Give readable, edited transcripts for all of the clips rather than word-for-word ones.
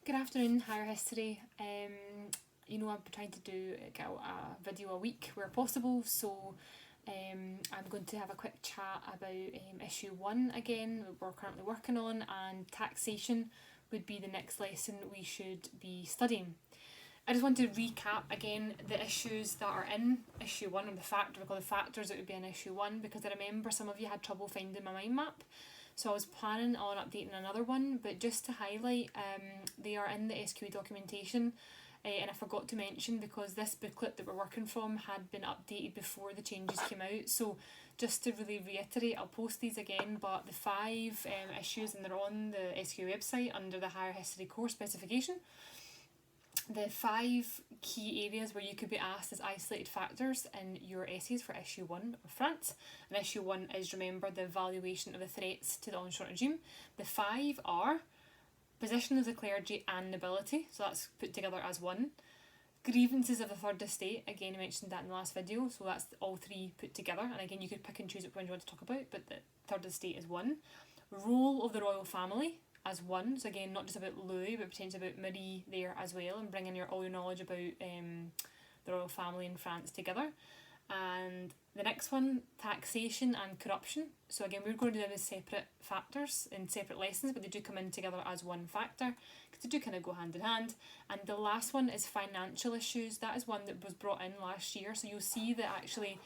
Good afternoon, Higher History. I'm trying to get out a video a week where possible, so I'm going to have a quick chat about issue 1 again, that we're currently working on, and taxation would be the next lesson we should be studying. I just want to recap again the issues that are in issue 1, or the factors that would be in issue 1, because I remember some of you had trouble finding my mind map. So I was planning on updating another one, but just to highlight, they are in the SQA documentation, and I forgot to mention because this booklet that we're working from had been updated before the changes came out. So just to really reiterate, I'll post these again, but the 5 issues, and they're on the SQA website under the Higher History course specification. The 5 key areas where you could be asked as isolated factors in your essays for issue 1 of France. And issue 1 is, remember, the evaluation of the threats to the onshore regime. The 5 are position of the clergy and nobility, so that's put together as 1. Grievances of the third estate, again I mentioned that in the last video, so that's all 3 put together. And again, you could pick and choose which one you want to talk about, but the third estate is 1. Role of the royal family as 1, so again, not just about Louis, but potentially about Marie there as well, and bringing all your knowledge about the royal family in France together. And the next one, taxation and corruption. So again, we're going to do them as separate factors in separate lessons, but they do come in together as one factor, because they do kind of go hand in hand. And the last one is financial issues. That is one that was brought in last year, so you'll see that actually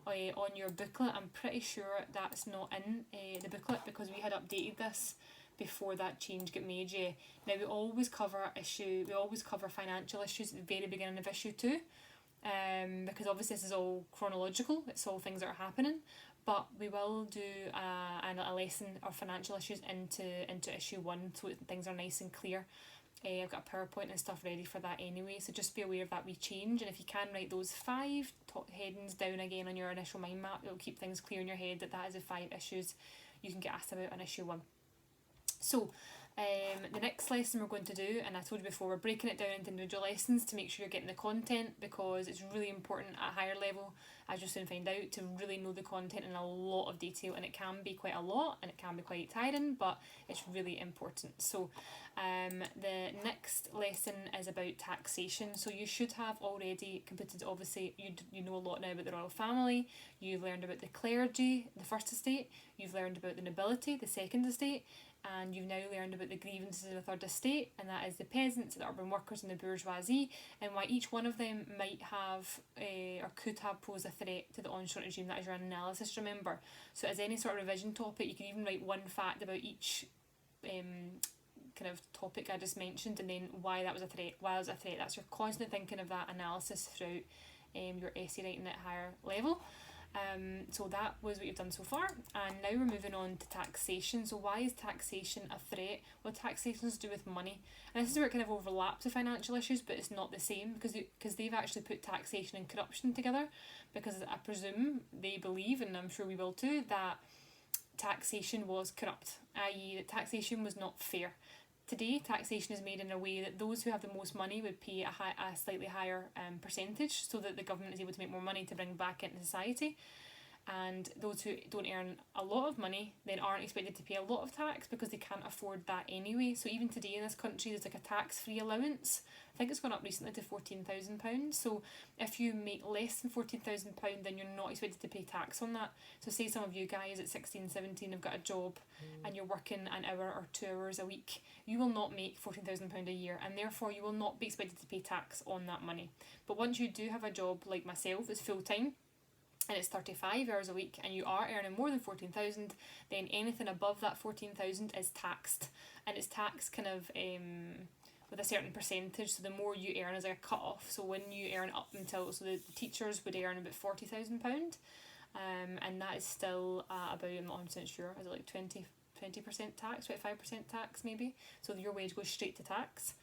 on your booklet. I'm pretty sure that's not in the booklet, because we had updated this before that change got made. Now we always cover financial issues at the very beginning of issue 2, because obviously this is all chronological, it's all things that are happening, but we will do a lesson of financial issues into issue 1, so things are nice and clear. I've got a PowerPoint and stuff ready for that anyway, so just be aware of that we change. And if you can write those 5 top headings down again on your initial mind map, it'll keep things clear in your head that is the 5 issues you can get asked about in issue 1. So the next lesson we're going to do, and I told you before, we're breaking it down into individual lessons to make sure you're getting the content, because it's really important at a higher level, as you'll soon find out, to really know the content in a lot of detail. And it can be quite a lot, and it can be quite tiring, but it's really important. So the next lesson is about taxation. So you should have already completed, obviously you know a lot now about the royal family, you've learned about the clergy, the first estate, you've learned about the nobility, the second estate, and you've now learned about the grievances of the third estate, and that is the peasants, the urban workers and the bourgeoisie, and why each one of them might have or could have posed a threat to the onshore regime. That is your analysis, remember. So as any sort of revision topic, you can even write one fact about each kind of topic I just mentioned, and then why that was a threat. That's your constant thinking of that analysis throughout your essay writing at higher level. So that was what you've done so far, and now we're moving on to taxation. So why is taxation a threat? Well, taxation is to do with money, and this is where it kind of overlaps with financial issues, but it's not the same, because they've actually put taxation and corruption together, because I presume they believe, and I'm sure we will too, that taxation was corrupt, i.e. that taxation was not fair. Today, taxation is made in a way that those who have the most money would pay a slightly higher percentage, so that the government is able to make more money to bring back into society. And those who don't earn a lot of money then aren't expected to pay a lot of tax, because they can't afford that anyway. So even today in this country, there's like a tax-free allowance. I think it's gone up recently to £14,000. So if you make less than £14,000, then you're not expected to pay tax on that. So say some of you guys at 16, 17 have got a job and you're working an hour or 2 hours a week, you will not make £14,000 a year, and therefore you will not be expected to pay tax on that money. But once you do have a job like myself, it's full-time, and it's 35 hours a week, and you are earning more than 14,000, then anything above that 14,000 is taxed, and it's taxed kind of with a certain percentage. So the more you earn is like a cut off. So when you earn up until, so the teachers would earn about £40,000, and that is still about, I'm not 100% sure, is it like 20% tax, 25% tax maybe? So your wage goes straight to tax.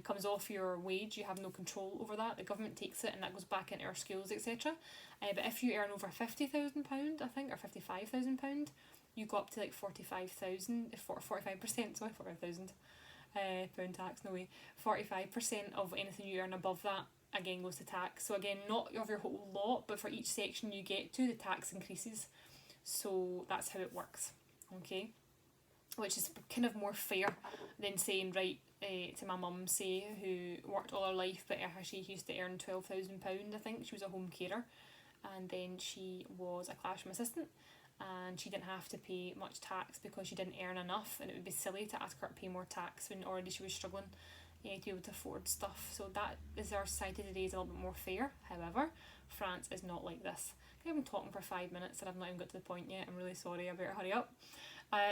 Comes off your wage, you have no control over that, the government takes it and that goes back into our schools, etc. But if you earn over £50,000, I think, or £55,000, you go up to like 45,000, 45%, sorry, 45,000 pound tax, no way, 45% of anything you earn above that again goes to tax. So again, not of your whole lot, but for each section you get to, the tax increases. So that's how it works, okay? which is kind of more fair than saying, right, to my mum, say, who worked all her life, but she used to earn £12,000, I think. She was a home carer, and then she was a classroom assistant, and she didn't have to pay much tax because she didn't earn enough, and it would be silly to ask her to pay more tax when already she was struggling to be able to afford stuff. So that is, our society today is a little bit more fair. However, France is not like this. I've been talking for 5 minutes and I've not even got to the point yet. I'm really sorry, I better hurry up.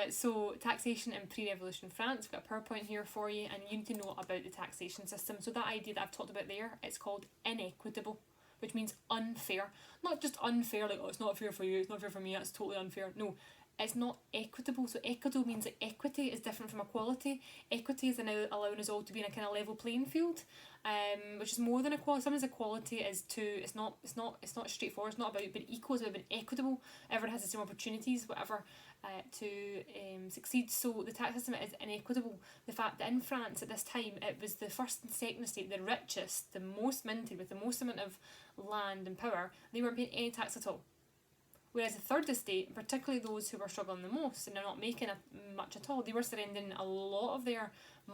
So taxation in pre-revolution France, we've got a PowerPoint here for you, and you need to know about the taxation system. So that idea that I've talked about there, it's called inequitable, which means unfair. Not just unfair, like, oh, it's not fair for you, it's not fair for me, that's totally unfair. No, it's not equitable. So equitable means that equity is different from equality. Equity is now allowing us all to be in a kind of level playing field, which is more than equality. Sometimes equality is it's not straightforward. It's not about being equal. It's about being equitable. Everyone has the same opportunities, whatever, to succeed. So the tax system is inequitable. The fact that in France at this time it was the first and second estate, the richest, the most minted, with the most amount of land and power, they weren't paying any tax at all. Whereas the third estate, particularly those who were struggling the most and they're not making much at all, they were surrendering a lot of their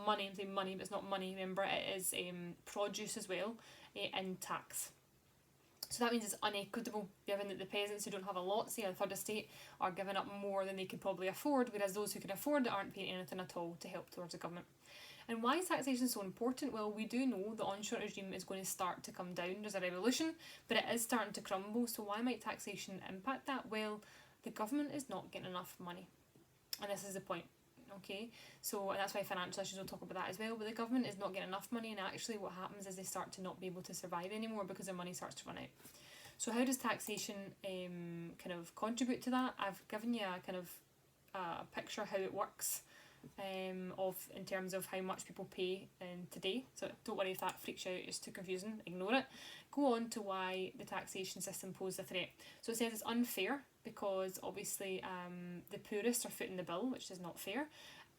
money, I'm saying money, but it's not money, remember, it is produce as well, in tax. So that means it's unequitable, given that the peasants who don't have a lot, say a third estate, are giving up more than they could probably afford, whereas those who can afford it aren't paying anything at all to help towards the government. And why is taxation so important? Well, we do know the onshore regime is going to start to come down. There's a revolution, but it is starting to crumble. So why might taxation impact that? Well, the government is not getting enough money. And this is the point. Okay, so and that's why financial issues will talk about that as well. But the government is not getting enough money, and actually what happens is they start to not be able to survive anymore because their money starts to run out. So how does taxation kind of contribute to that? I've given you a kind of a picture how it works. Of in terms of how much people pay today. So don't worry if that freaks you out, it's too confusing, ignore it. Go on to why the taxation system poses a threat. So it says it's unfair because obviously the poorest are footing the bill, which is not fair.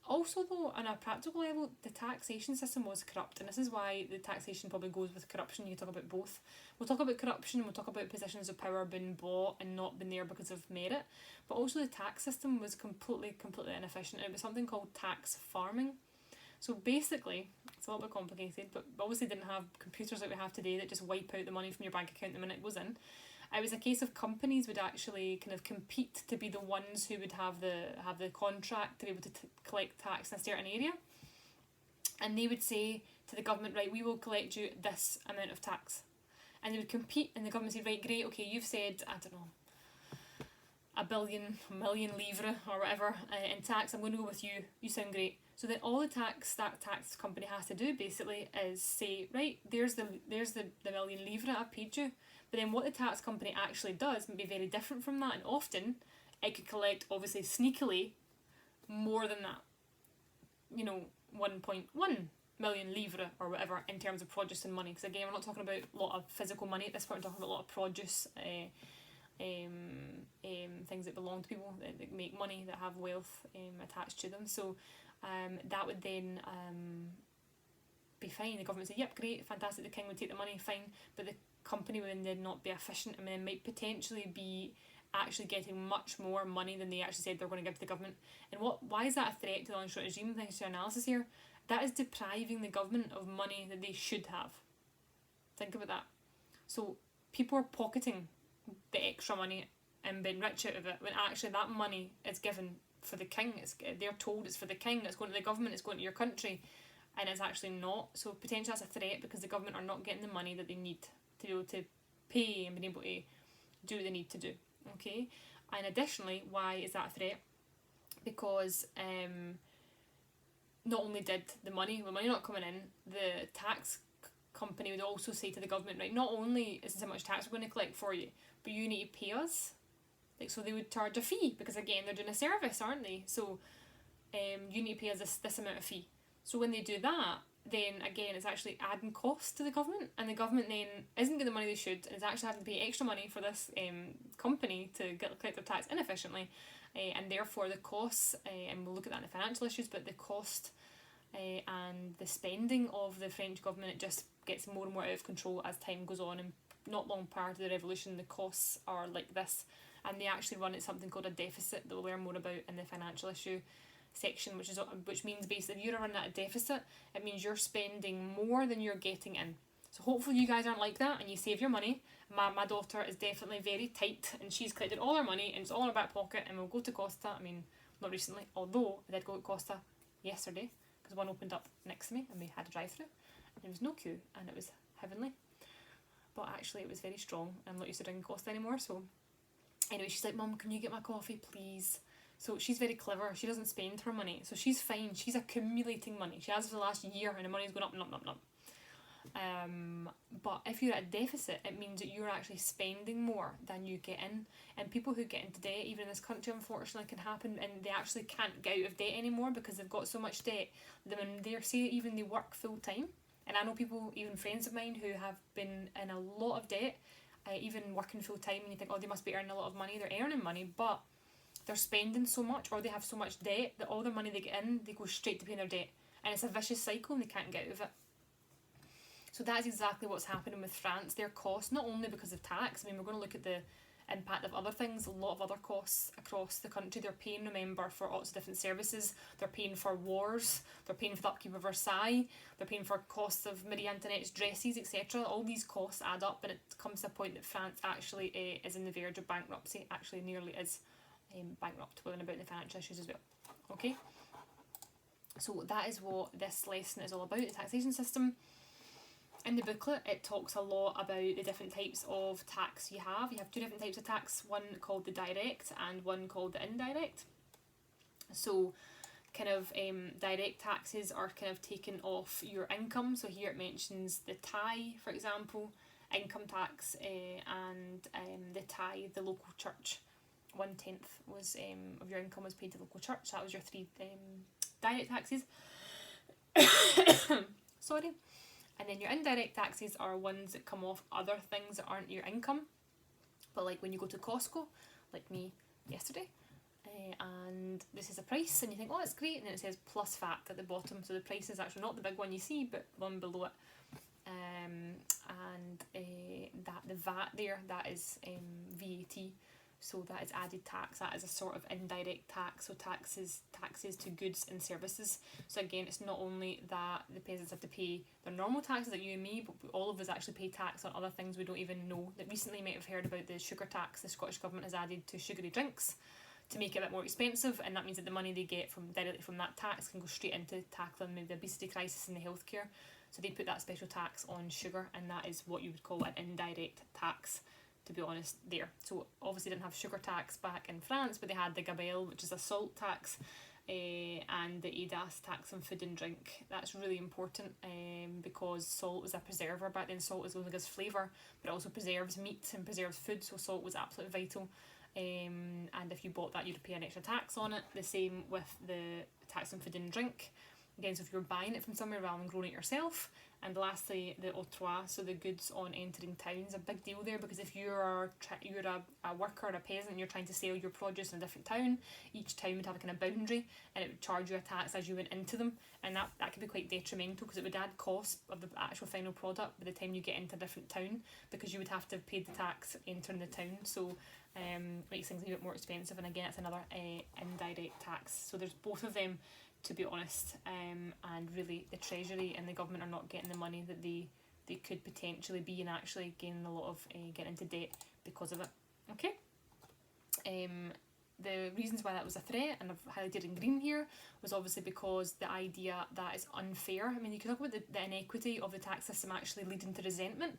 Also though, on a practical level, the taxation system was corrupt, and this is why the taxation probably goes with corruption. You can talk about both. We'll talk about corruption, we'll talk about positions of power being bought and not being there because of merit, but also the tax system was completely inefficient. It was something called tax farming. So basically, it's a little bit complicated, but obviously didn't have computers like we have today that just wipe out the money from your bank account the minute it goes in. It was a case of companies would actually kind of compete to be the ones who would have the contract to be able to collect tax in a certain area, and they would say to the government, right, we will collect you this amount of tax, and they would compete, and the government would say, right, great, okay, you've said, I don't know, a million livre or whatever in tax, I'm going to go with you, you sound great. So then all that tax company has to do basically is say, right, there's the million livre I paid you. But then what the tax company actually does may be very different from that, and often it could collect, obviously sneakily, more than that. 1.1 million livre or whatever in terms of produce and money. Because again, we're not talking about a lot of physical money at this point, we're talking about a lot of produce, things that belong to people, that make money, that have wealth attached to them. So that would then be fine. The government would say, yep, great, fantastic, the king would take the money, fine, but the company would then not be efficient, and then might potentially be actually getting much more money than they actually said they're going to give to the government. And why is that a threat to the onshore regime? Thanks to your analysis here, that is depriving the government of money that they should have. Think about that. So people are pocketing the extra money and being rich out of it, when actually that money is given for the king. They're told it's for the king, it's going to the government, it's going to your country, and it's actually not. So potentially that's a threat because the government are not getting the money that they need to be able to pay and be able to do what they need to do. Okay, and additionally, why is that a threat? Because not only did the money not coming in, the tax company would also say to the government, right, not only is this how much tax we're going to collect for you, but you need to pay us. Like, so they would charge a fee, because again, they're doing a service, aren't they? So you need to pay us this amount of fee. So when they do that, then again, it's actually adding costs to the government, and the government then isn't getting the money they should, and is actually having to pay extra money for this company to collect their tax inefficiently, and therefore the costs, and we'll look at that in the financial issues, but the cost and the spending of the French government, it just gets more and more out of control as time goes on. And not long prior to the revolution, the costs are like this, and they actually run at something called a deficit that we'll learn more about in the financial issue section, which means basically if you're running at a deficit, it means you're spending more than you're getting in. So hopefully you guys aren't like that and you save your money. My daughter is definitely very tight and she's collected all her money and it's all in her back pocket, and we'll go to Costa. I mean, not recently, although I did go to Costa yesterday because one opened up next to me and we had a drive-through and there was no queue and it was heavenly. But actually it was very strong and I'm not used to drinking Costa anymore. So anyway, she's like, Mum, can you get my coffee please? So she's very clever. She doesn't spend her money, so she's fine. She's accumulating money. She has for the last year and the money's going up and up and up and up. But if you're at a deficit, it means that you're actually spending more than you get in. And people who get into debt, even in this country, unfortunately, can happen, and they actually can't get out of debt anymore because they've got so much debt that when they work full time. And I know people, even friends of mine, who have been in a lot of debt, even working full time, and you think, oh, they must be earning a lot of money. They're earning money, but they're spending so much, or they have so much debt that all their money they get in, they go straight to paying their debt, and it's a vicious cycle, and they can't get out of it. So that's exactly what's happening with France. Their costs, not only because of tax, I mean, we're going to look at the impact of other things, a lot of other costs across the country. They're paying, remember, for lots of different services. They're paying for wars, they're paying for the upkeep of Versailles, they're paying for costs of Marie Antoinette's dresses, etc. All these costs add up, and it comes to a point that France actually is in the verge of bankruptcy, actually nearly is bankrupt, within about the financial issues as well. Okay? So that is what this lesson is all about, the taxation system. In the booklet, it talks a lot about the different types of tax you have. You have two different types of tax, one called the direct and one called the indirect. So kind of direct taxes are kind of taken off your income. So here it mentions the tithe, for example, income tax, and the tithe, the local church. 1/10 was of your income was paid to local church. That was your three direct taxes. Sorry. And then your indirect taxes are ones that come off other things that aren't your income. But like when you go to Costco, like me yesterday, and this is a price, and you think, oh, it's great, and then it says plus VAT at the bottom. So the price is actually not the big one you see, but one below it. That the VAT there, that is VAT. So that is added tax. That is a sort of indirect tax. So taxes to goods and services. So again, it's not only that the peasants have to pay their normal taxes like you and me, but all of us actually pay tax on other things we don't even know. That recently you might have heard about the sugar tax the Scottish Government has added to sugary drinks to make it a bit more expensive, and that means that the money they get directly from that tax can go straight into tackling maybe the obesity crisis in the healthcare. So they put that special tax on sugar, and that is what you would call an indirect tax, to be honest, there. So obviously didn't have sugar tax back in France, but they had the gabelle, which is a salt tax, and the EDAS tax on food and drink. That's really important because salt was a preserver. Back then salt only gives flavour, but it also preserves meat and preserves food, so salt was absolutely vital. And if you bought that, you'd pay an extra tax on it. The same with the tax on food and drink. Again, so if you're buying it from somewhere rather than growing it yourself. And lastly, the octroi, so the goods on entering town, is a big deal there, because if you're a worker or a peasant and you're trying to sell your produce in a different town, each town would have a kind of boundary and it would charge you a tax as you went into them, and that could be quite detrimental because it would add cost of the actual final product by the time you get into a different town, because you would have to pay the tax entering the town. So makes things a bit more expensive, and again it's another indirect tax. So there's both of them, to be honest, and really the Treasury and the government are not getting the money that they could potentially be, and actually gaining a lot of getting into debt because of it. Okay. The reasons why that was a threat, and I've highlighted in green here, was obviously because the idea that it's unfair. I mean, you can talk about the inequity of the tax system actually leading to resentment,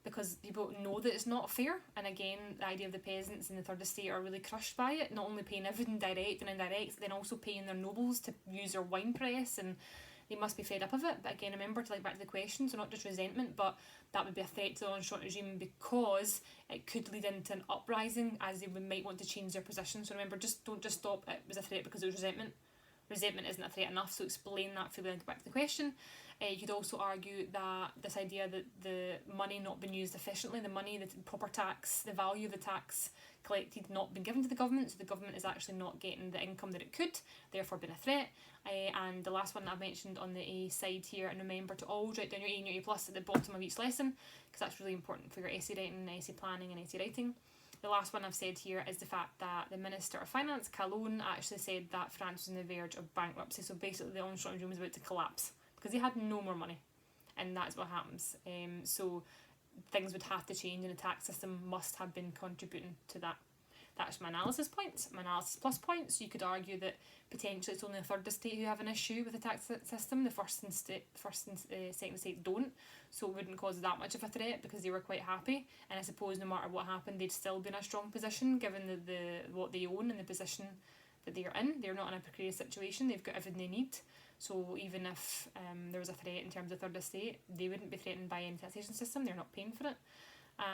because people know that it's not fair. And again, the idea of the peasants in the third estate are really crushed by it, not only paying everything direct and indirect, but then also paying their nobles to use their wine press, and they must be fed up of it. But again, remember to back to the question, so not just resentment, but that would be a threat to the on-short regime, because it could lead into an uprising as they might want to change their position. So remember, don't just stop it was a threat because it was resentment. Resentment isn't a threat enough, so explain that fully and go back to the question. You could also argue that this idea that the money not being used efficiently, the money, the proper tax, the value of the tax collected not been given to the government, so the government is actually not getting the income that it could, therefore being a threat. And the last one I've mentioned on the A side here, and remember to always write down your A and your A plus at the bottom of each lesson, because that's really important for your essay writing, essay planning and essay writing. the last one I've said here is the fact that the Minister of Finance, Calonne, actually said that France was on the verge of bankruptcy. So basically the onshore regime was about to collapse because they had no more money, and that's what happens. So things would have to change, and the tax system must have been contributing to that. That's my analysis points. My analysis plus points, you could argue that potentially it's only a third estate who have an issue with the tax system. The first and second estate don't, so it wouldn't cause that much of a threat because they were quite happy. And I suppose no matter what happened, they'd still be in a strong position given the what they own and the position that they're in. They're not in a precarious situation. They've got everything they need. So even if there was a threat in terms of third estate, they wouldn't be threatened by any taxation system. They're not paying for it.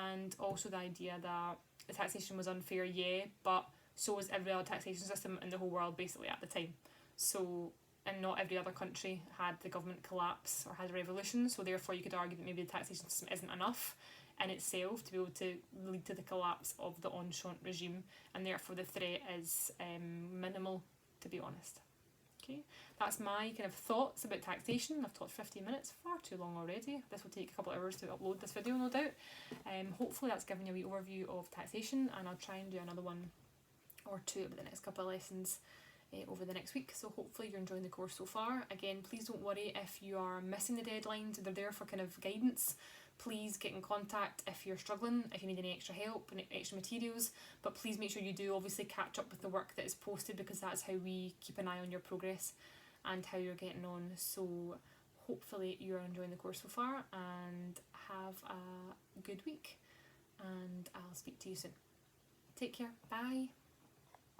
And also the idea that the taxation was unfair, yeah, but so was every other taxation system in the whole world basically at the time. So, and not every other country had the government collapse or had a revolution, so therefore you could argue that maybe the taxation system isn't enough in itself to be able to lead to the collapse of the onshore regime, and therefore the threat is minimal, to be honest. Okay, that's my kind of thoughts about taxation. I've talked 15 minutes, far too long already. This will take a couple of hours to upload this video, no doubt. Hopefully that's given you a wee overview of taxation, and I'll try and do another one or two over the next couple of lessons over the next week. So hopefully you're enjoying the course so far. Again, please don't worry if you are missing the deadlines. They're there for kind of guidance. Please get in contact if you're struggling, if you need any extra help and extra materials, but please make sure you do obviously catch up with the work that is posted, because that's how we keep an eye on your progress and how you're getting on. So hopefully you're enjoying the course so far, and have a good week, and I'll speak to you soon. Take care. Bye.